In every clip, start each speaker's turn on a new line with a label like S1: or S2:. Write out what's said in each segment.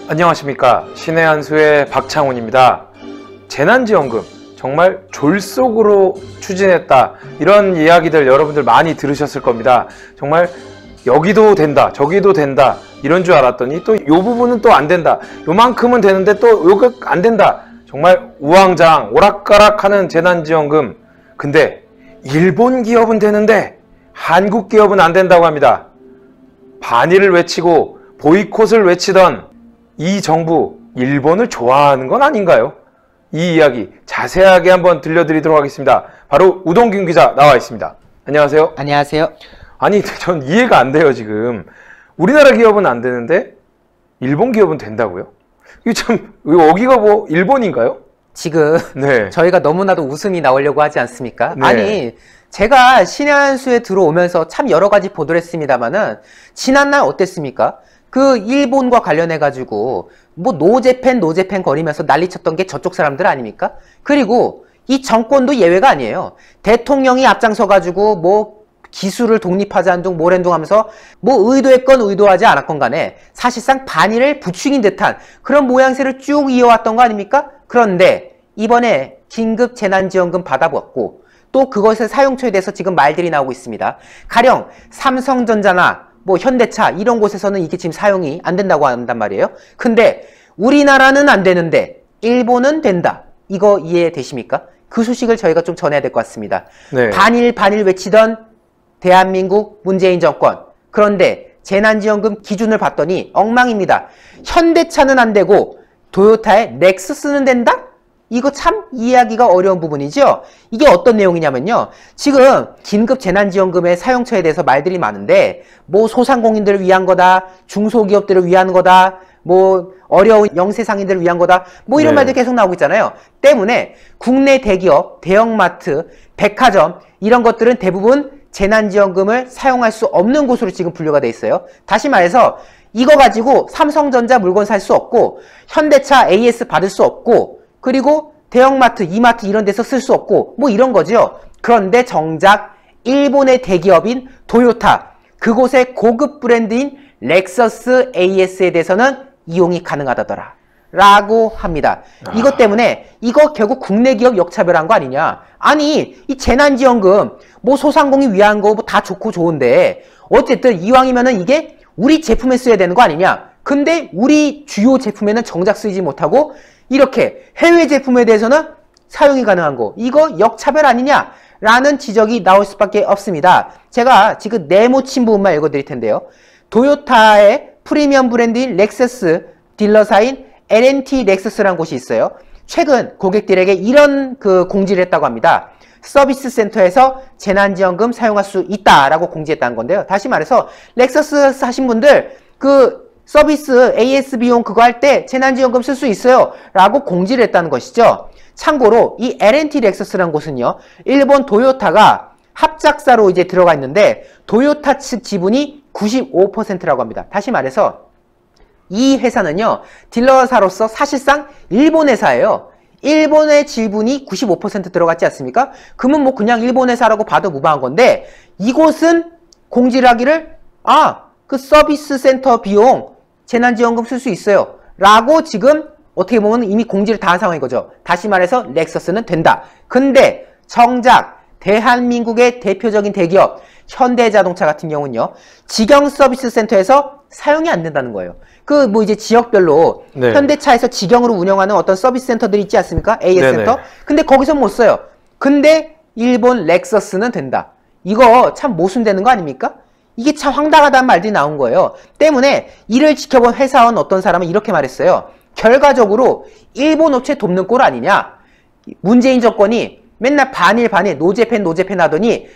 S1: 안녕하십니까. 신의 한수의 박창훈입니다. 재난지원금 정말 졸속으로 추진했다, 이런 이야기들 여러분들 많이 들으셨을 겁니다. 정말 여기도 된다 저기도 된다 이런 줄 알았더니 또 요 부분은 또 안 된다, 요만큼은 되는데 또 요거 안 된다, 정말 우왕좌왕 오락가락하는 재난지원금. 근데 일본 기업은 되는데 한국 기업은 안 된다고 합니다. 반일을 외치고 보이콧을 외치던 이 정부, 일본을 좋아하는 건 아닌가요? 이 이야기 자세하게 한번 들려드리도록 하겠습니다. 바로 우동균 기자 나와 있습니다. 안녕하세요.
S2: 안녕하세요.
S1: 아니, 전 이해가 안 돼요. 지금 우리나라 기업은 안 되는데 일본 기업은 된다고요? 이게 참 어기가 뭐 일본인가요?
S2: 지금
S1: 네.
S2: 저희가 너무나도 웃음이 나오려고 하지 않습니까?
S1: 네.
S2: 아니, 제가 신의 한수에 들어오면서 참 여러 가지 보도를 했습니다만은 지난날 어땠습니까? 그 일본과 관련해가지고 뭐 노재팬 거리면서 난리쳤던 게 저쪽 사람들 아닙니까? 그리고 이 정권도 예외가 아니에요. 대통령이 앞장서가지고 뭐 기술을 독립하자는 둥 뭐랜둥 하면서 뭐 의도했건 의도하지 않았건 간에 사실상 반일을 부추긴 듯한 그런 모양새를 쭉 이어왔던 거 아닙니까? 그런데 이번에 긴급 재난지원금 받아봤고 또 그것의 사용처에 대해서 지금 말들이 나오고 있습니다. 가령 삼성전자나 뭐 현대차 이런 곳에서는 이게 지금 사용이 안 된다고 한단 말이에요. 근데 우리나라는 안 되는데 일본은 된다. 이거 이해되십니까? 그 소식을 저희가 좀 전해야 될 것 같습니다.
S1: 네.
S2: 반일 외치던 대한민국 문재인 정권. 그런데 재난지원금 기준을 봤더니 엉망입니다. 현대차는 안 되고 도요타의 넥서스는 된다? 이거 참 이해하기가 어려운 부분이죠. 이게 어떤 내용이냐면요. 지금 긴급 재난지원금의 사용처에 대해서 말들이 많은데 뭐 소상공인들을 위한 거다, 중소기업들을 위한 거다, 뭐 어려운 영세상인들을 위한 거다, 뭐 이런 말들 계속 나오고 있잖아요. 때문에 국내 대기업, 대형마트, 백화점 이런 것들은 대부분 재난지원금을 사용할 수 없는 곳으로 지금 분류가 돼 있어요. 다시 말해서 이거 가지고 삼성전자 물건 살 수 없고 현대차 AS 받을 수 없고 그리고 대형마트, 이마트 이런 데서 쓸 수 없고 뭐 이런 거죠. 그런데 정작 일본의 대기업인 도요타, 그곳의 고급 브랜드인 렉서스 AS에 대해서는 이용이 가능하다더라 라고 합니다. 이것 때문에 이거 결국 국내 기업 역차별한 거 아니냐. 아니 이 재난지원금 뭐 소상공인 위한 거 뭐 다 좋고 좋은데 어쨌든 이왕이면은 이게 우리 제품에 써야 되는 거 아니냐. 근데 우리 주요 제품에는 정작 쓰이지 못하고 이렇게 해외 제품에 대해서는 사용이 가능한 거, 이거 역차별 아니냐라는 지적이 나올 수밖에 없습니다. 제가 지금 네모친 부분만 읽어드릴 텐데요. 도요타의 프리미엄 브랜드인 렉서스 딜러사인 L&T 렉서스라는 곳이 있어요. 최근 고객들에게 이런 공지를 했다고 합니다. 서비스 센터에서 재난지원금 사용할 수 있다라고 공지했다는 건데요. 다시 말해서 렉서스 하신 분들 서비스 AS 비용 그거 할 때 재난지원금 쓸 수 있어요 라고 공지를 했다는 것이죠. 참고로 이 L&T 렉서스라는 곳은요, 일본 도요타가 합작사로 이제 들어가 있는데 도요타 측 지분이 95%라고 합니다. 다시 말해서 이 회사는요, 딜러사로서 사실상 일본 회사예요. 일본의 지분이 95% 들어갔지 않습니까? 그러면 뭐 그냥 일본 회사라고 봐도 무방한 건데 이곳은 공지를 하기를 그 서비스 센터 비용 재난지원금 쓸 수 있어요 라고 지금 어떻게 보면 이미 공지를 다 한 상황인 거죠. 다시 말해서 렉서스는 된다. 근데 정작 대한민국의 대표적인 대기업 현대자동차 같은 경우는요, 직영 서비스 센터에서 사용이 안 된다는 거예요. 뭐 이제 지역별로 현대차에서 직영으로 운영하는 어떤 서비스 센터들이 있지 않습니까? AS 센터. 근데 거기서 못 써요. 근데 일본 렉서스는 된다. 이거 참 모순되는 거 아닙니까? 이게 참 황당하다는 말들이 나온 거예요. 때문에 이를 지켜본 회사원 어떤 사람은 이렇게 말했어요. 결과적으로 일본 업체 돕는 꼴 아니냐. 문재인 정권이 맨날 반일 노재팬 하더니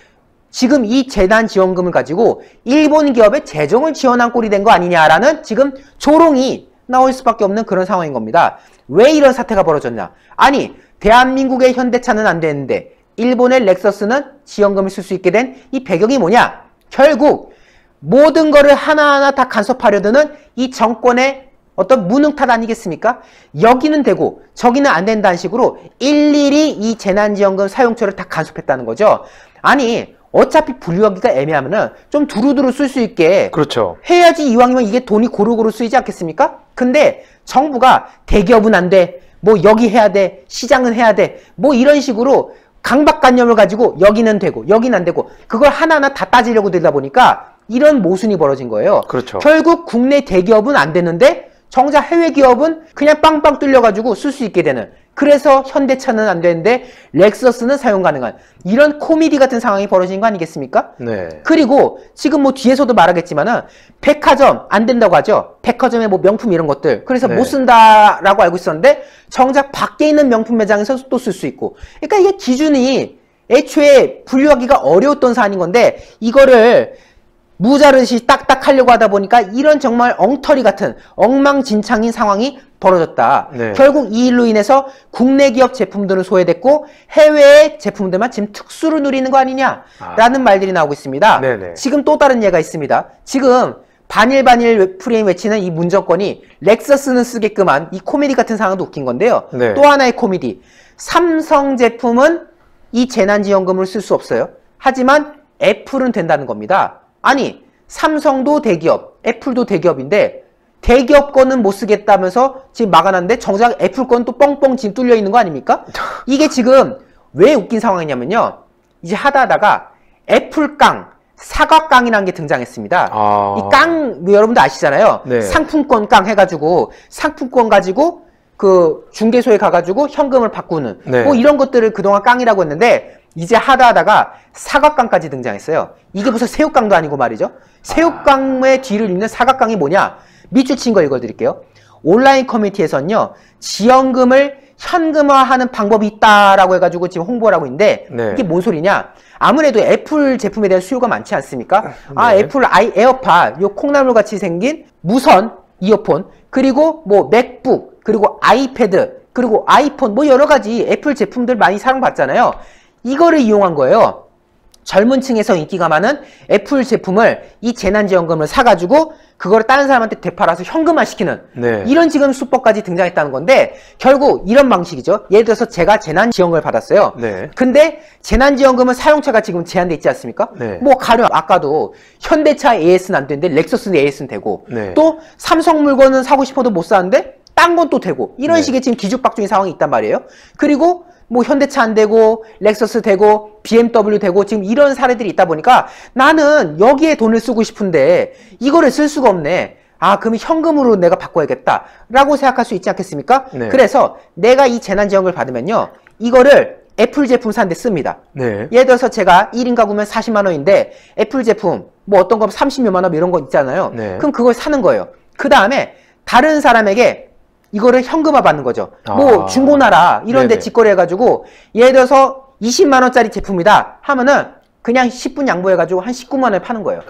S2: 지금 이 재난지원금을 가지고 일본 기업의 재정을 지원한 꼴이 된 거 아니냐라는 지금 조롱이 나올 수밖에 없는 그런 상황인 겁니다. 왜 이런 사태가 벌어졌냐. 아니 대한민국의 현대차는 안 되는데 일본의 렉서스는 지원금을 쓸 수 있게 된 이 배경이 뭐냐. 결국 모든 거를 하나하나 다 간섭하려 드는 이 정권의 어떤 무능탓 아니겠습니까? 여기는 되고 저기는 안 된다는 식으로 일일이 이 재난지원금 사용처를 다 간섭했다는 거죠. 아니 어차피 분류하기가 애매하면은 좀 두루두루 쓸 수 있게
S1: 그렇죠.
S2: 해야지 이왕이면 이게 돈이 고루고루 쓰이지 않겠습니까? 근데 정부가 대기업은 안 돼, 뭐 여기 해야 돼, 시장은 해야 돼, 뭐 이런 식으로 강박관념을 가지고 여기는 되고 여기는 안 되고 그걸 하나하나 다 따지려고 들다 보니까 이런 모순이 벌어진 거예요.
S1: 그렇죠.
S2: 결국 국내 대기업은 안 되는데 정작 해외 기업은 그냥 빵빵 뚫려가지고 쓸 수 있게 되는, 그래서 현대차는 안 되는데 렉서스는 사용 가능한 이런 코미디 같은 상황이 벌어진 거 아니겠습니까?
S1: 네.
S2: 그리고 지금 뭐 뒤에서도 말하겠지만은 백화점 안 된다고 하죠. 백화점에 뭐 명품 이런 것들 그래서
S1: 네.
S2: 못 쓴다라고 알고 있었는데 정작 밖에 있는 명품 매장에서 또 쓸 수 있고, 그러니까 이게 기준이 애초에 분류하기가 어려웠던 사안인 건데 이거를 무자르시 딱딱 하려고 하다 보니까 이런 정말 엉터리 같은 엉망진창인 상황이 벌어졌다.
S1: 네.
S2: 결국 이 일로 인해서 국내 기업 제품들은 소외됐고 해외의 제품들만 지금 특수를 누리는 거 아니냐라는 말들이 나오고 있습니다.
S1: 네네.
S2: 지금 또 다른 예가 있습니다. 지금 반일 프레임 외치는 이 문정권이 렉서스는 쓰게끔 한 이 코미디 같은 상황도 웃긴 건데요.
S1: 네.
S2: 또 하나의 코미디. 삼성 제품은 이 재난지원금을 쓸 수 없어요. 하지만 애플은 된다는 겁니다. 아니, 삼성도 대기업, 애플도 대기업인데 대기업 거는 못 쓰겠다면서 지금 막아놨는데 정작 애플 건 또 뻥뻥 지금 뚫려 있는 거 아닙니까? 이게 지금 왜 웃긴 상황이냐면요. 이제 하다가 애플깡, 사과깡이라는 게 등장했습니다. 이 깡, 여러분들 아시잖아요.
S1: 네.
S2: 상품권 깡 해가지고 상품권 가지고 그 중개소에 가가지고 현금을 바꾸는
S1: 네.
S2: 뭐 이런 것들을 그동안 깡이라고 했는데 이제 하다가 사과깡까지 등장했어요. 이게 무슨 새우깡도 아니고 말이죠. 새우깡의 뒤를 잇는 사과깡이 뭐냐? 밑줄 친 거 읽어드릴게요. 온라인 커뮤니티에서는요, 지원금을 현금화하는 방법이 있다라고 해가지고 지금 홍보를 하고 있는데
S1: 네.
S2: 이게 뭔 소리냐? 아무래도 애플 제품에 대한 수요가 많지 않습니까? 아,
S1: 네.
S2: 애플 에어팟, 요 콩나물 같이 생긴 무선 이어폰, 그리고 뭐 맥북, 그리고 아이패드, 그리고 아이폰, 뭐 여러 가지 애플 제품들 많이 사랑받잖아요. 이거를 이용한 거예요. 젊은 층에서 인기가 많은 애플 제품을 이 재난지원금을 사가지고 그거를 다른 사람한테 되팔아서 현금화 시키는
S1: 네.
S2: 이런 지금 수법까지 등장했다는 건데 결국 이런 방식이죠. 예를 들어서 제가 재난지원금을 받았어요.
S1: 네.
S2: 근데 재난지원금은 사용처가 지금 제한돼 있지 않습니까?
S1: 네.
S2: 뭐 가령 아까도 현대차 AS는 안 되는데 렉서스 AS는 되고
S1: 네.
S2: 또 삼성 물건은 사고 싶어도 못 사는데 딴 건 또 되고 이런
S1: 네.
S2: 식의 지금 기죽박죽인 상황이 있단 말이에요. 그리고 뭐 현대차 안 되고 렉서스 되고 BMW 되고 지금 이런 사례들이 있다 보니까 나는 여기에 돈을 쓰고 싶은데 이거를 쓸 수가 없네. 아, 그러면 현금으로 내가 바꿔야겠다 라고 생각할 수 있지 않겠습니까?
S1: 네.
S2: 그래서 내가 이 재난지원금을 받으면요, 이거를 애플 제품 사는데 씁니다.
S1: 네.
S2: 예를 들어서 제가 1인 가구면 40만 원인데 애플 제품 뭐 어떤 거 30몇만 원 이런 거 있잖아요.
S1: 네.
S2: 그럼 그걸 사는 거예요. 그 다음에 다른 사람에게 이거를 현금화 받는 거죠. 뭐 중고나라 이런 데
S1: 네네.
S2: 직거래 해가지고 예를 들어서 20만 원짜리 제품이다 하면은 그냥 10분 양보해가지고 한 19만 원에 파는 거예요.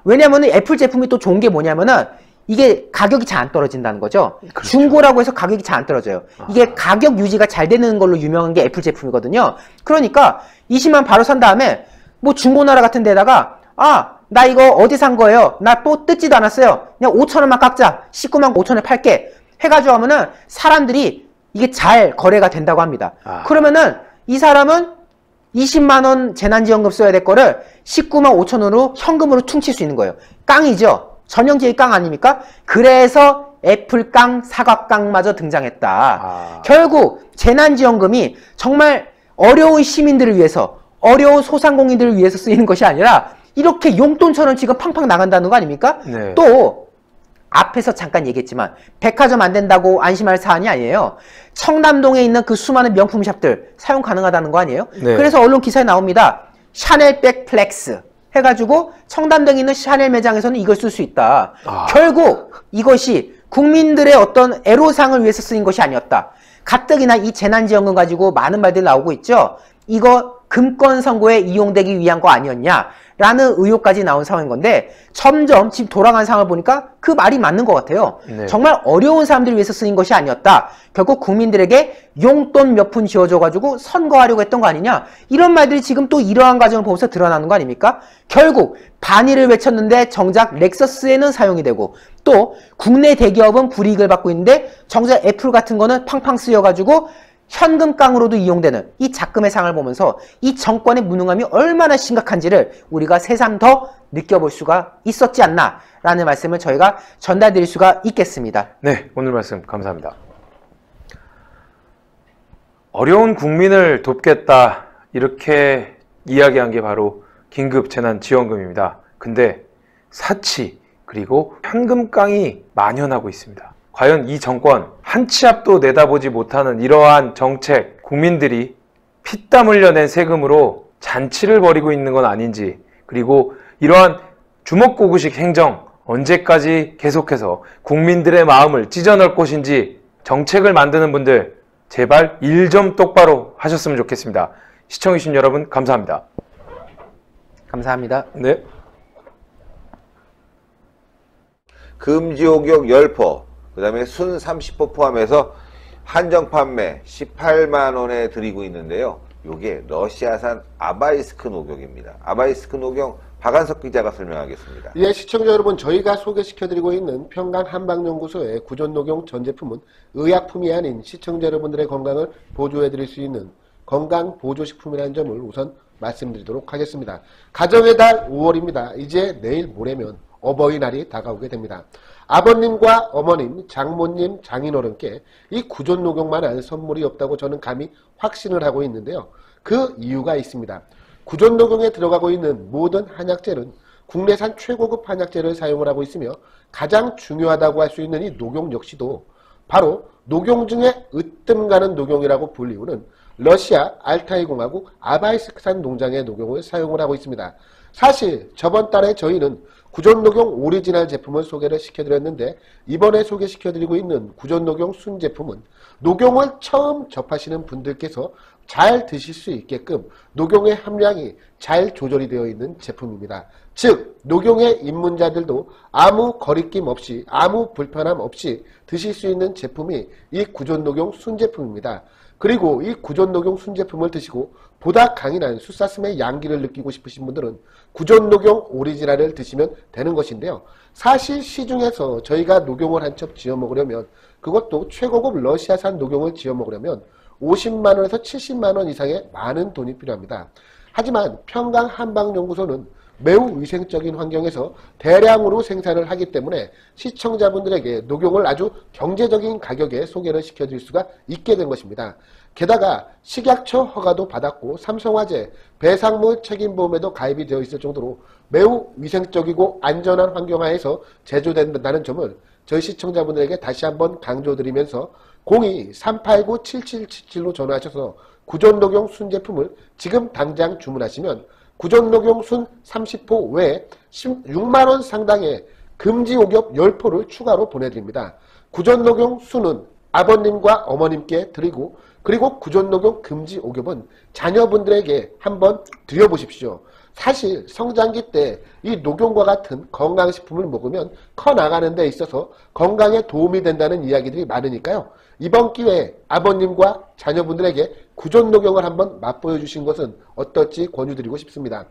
S2: 왜냐면은 애플 제품이 또 좋은 게 뭐냐면은 이게 가격이 잘 안 떨어진다는 거죠.
S1: 그렇죠.
S2: 중고라고 해서 가격이 잘 안 떨어져요. 이게 가격 유지가 잘 되는 걸로 유명한 게 애플 제품이거든요. 그러니까 20만 바로 산 다음에 뭐 중고나라 같은 데다가 아, 나 이거 어디 산 거예요? 나 또 뜯지도 않았어요. 그냥 5천 원만 깎자. 19만 5천 원에 팔게. 해가지고 하면은 사람들이 이게 잘 거래가 된다고 합니다. 그러면은 이 사람은 20만 원 재난지원금 써야 될 거를 19만 5천 원으로 현금으로 퉁칠 수 있는 거예요. 깡이죠. 전형적인 깡 아닙니까? 그래서 애플깡, 사과깡마저 등장했다. 결국 재난지원금이 정말 어려운 시민들을 위해서, 어려운 소상공인들을 위해서 쓰이는 것이 아니라 이렇게 용돈처럼 지금 팡팡 나간다는 거 아닙니까?
S1: 네.
S2: 또 앞에서 잠깐 얘기했지만 백화점 안 된다고 안심할 사안이 아니에요. 청담동에 있는 그 수많은 명품샵들 사용 가능하다는 거 아니에요?
S1: 네.
S2: 그래서 언론 기사에 나옵니다. 샤넬백 플렉스 해가지고 청담동에 있는 샤넬 매장에서는 이걸 쓸 수 있다. 결국 이것이 국민들의 어떤 애로상을 위해서 쓰인 것이 아니었다. 가뜩이나 이 재난지원금 가지고 많은 말들이 나오고 있죠. 이거 금권 선거에 이용되기 위한 거 아니었냐? 라는 의혹까지 나온 상황인 건데 점점 지금 돌아가는 상황을 보니까 그 말이 맞는 것 같아요.
S1: 네.
S2: 정말 어려운 사람들을 위해서 쓰인 것이 아니었다. 결국 국민들에게 용돈 몇 푼 쥐어줘가지고 선거하려고 했던 거 아니냐. 이런 말들이 지금 또 이러한 과정을 보면서 드러나는 거 아닙니까? 결국 반일을 외쳤는데 정작 렉서스에는 사용이 되고 또 국내 대기업은 불이익을 받고 있는데 정작 애플 같은 거는 팡팡 쓰여가지고 현금깡으로도 이용되는 이 잡금의 상을 보면서 이 정권의 무능함이 얼마나 심각한지를 우리가 새삼 더 느껴볼 수가 있었지 않나 라는 말씀을 저희가 전달드릴 수가 있겠습니다.
S1: 네, 오늘 말씀 감사합니다. 어려운 국민을 돕겠다 이렇게 이야기한 게 바로 긴급재난지원금입니다. 근데 사치 그리고 현금깡이 만연하고 있습니다. 과연 이 정권 한 치 앞도 내다보지 못하는 이러한 정책, 국민들이 피땀 흘려낸 세금으로 잔치를 벌이고 있는 건 아닌지, 그리고 이러한 주먹구구식 행정 언제까지 계속해서 국민들의 마음을 찢어낼 것인지 정책을 만드는 분들 제발 일 좀 똑바로 하셨으면 좋겠습니다. 시청해주신 여러분 감사합니다.
S2: 감사합니다.
S1: 네.
S3: 금지옥역 10포, 그 다음에 순 30포 포함해서 한정 판매 18만원에 드리고 있는데요. 요게 러시아산 아바이스크 녹용입니다. 아바이스크 녹용 박한석 기자가 설명하겠습니다.
S4: 예, 시청자 여러분, 저희가 소개시켜드리고 있는 평강 한방연구소의 구존녹용 전 제품은 의약품이 아닌 시청자 여러분들의 건강을 보조해드릴 수 있는 건강보조식품이라는 점을 우선 말씀드리도록 하겠습니다. 가정의 달 5월입니다. 이제 내일 모레면 어버이날이 다가오게 됩니다. 아버님과 어머님, 장모님, 장인어른께 이 구존녹용만한 선물이 없다고 저는 감히 확신을 하고 있는데요. 그 이유가 있습니다. 구존녹용에 들어가고 있는 모든 한약재는 국내산 최고급 한약재를 사용을 하고 있으며 가장 중요하다고 할 수 있는 이 녹용 역시도 바로 녹용 중에 으뜸 가는 녹용이라고 불리우는 러시아 알타이 공화국 아바이스크산 농장의 녹용을 사용을 하고 있습니다. 사실 저번 달에 저희는 구존녹용 오리지널 제품을 소개를 시켜드렸는데 이번에 소개시켜드리고 있는 구존녹용 순 제품은 녹용을 처음 접하시는 분들께서 잘 드실 수 있게끔 녹용의 함량이 잘 조절이 되어 있는 제품입니다. 즉 녹용의 입문자들도 아무 거리낌 없이 아무 불편함 없이 드실 수 있는 제품이 이 구존녹용 순 제품입니다. 그리고 이 구존녹용 순 제품을 드시고 보다 강인한 숫사슴의 양기를 느끼고 싶으신 분들은 구존녹용 오리지널을 드시면 되는 것인데요. 사실 시중에서 저희가 녹용을 한 첩 지어 먹으려면, 그것도 최고급 러시아산 녹용을 지어 먹으려면 50만원에서 70만원 이상의 많은 돈이 필요합니다. 하지만 평강 한방연구소는 매우 위생적인 환경에서 대량으로 생산을 하기 때문에 시청자분들에게 녹용을 아주 경제적인 가격에 소개를 시켜드릴 수가 있게 된 것입니다. 게다가 식약처 허가도 받았고 삼성화재 배상물 책임보험에도 가입이 되어 있을 정도로 매우 위생적이고 안전한 환경하에서 제조된다는 점을 저희 시청자분들에게 다시 한번 강조드리면서 02-389-7777로 전화하셔서 구존녹용 순 제품을 지금 당장 주문하시면 구존녹용 순 30포 외에 16만원 상당의 금지옥엽 10포를 추가로 보내드립니다. 구존녹용 순은 아버님과 어머님께 드리고, 그리고 구존녹용 금지옥엽은 자녀분들에게 한번 드려보십시오. 사실 성장기 때 이 녹용과 같은 건강식품을 먹으면 커나가는 데 있어서 건강에 도움이 된다는 이야기들이 많으니까요. 이번 기회에 아버님과 자녀분들에게 구존녹용을 한번 맛보여 주신 것은 어떨지 권유드리고 싶습니다.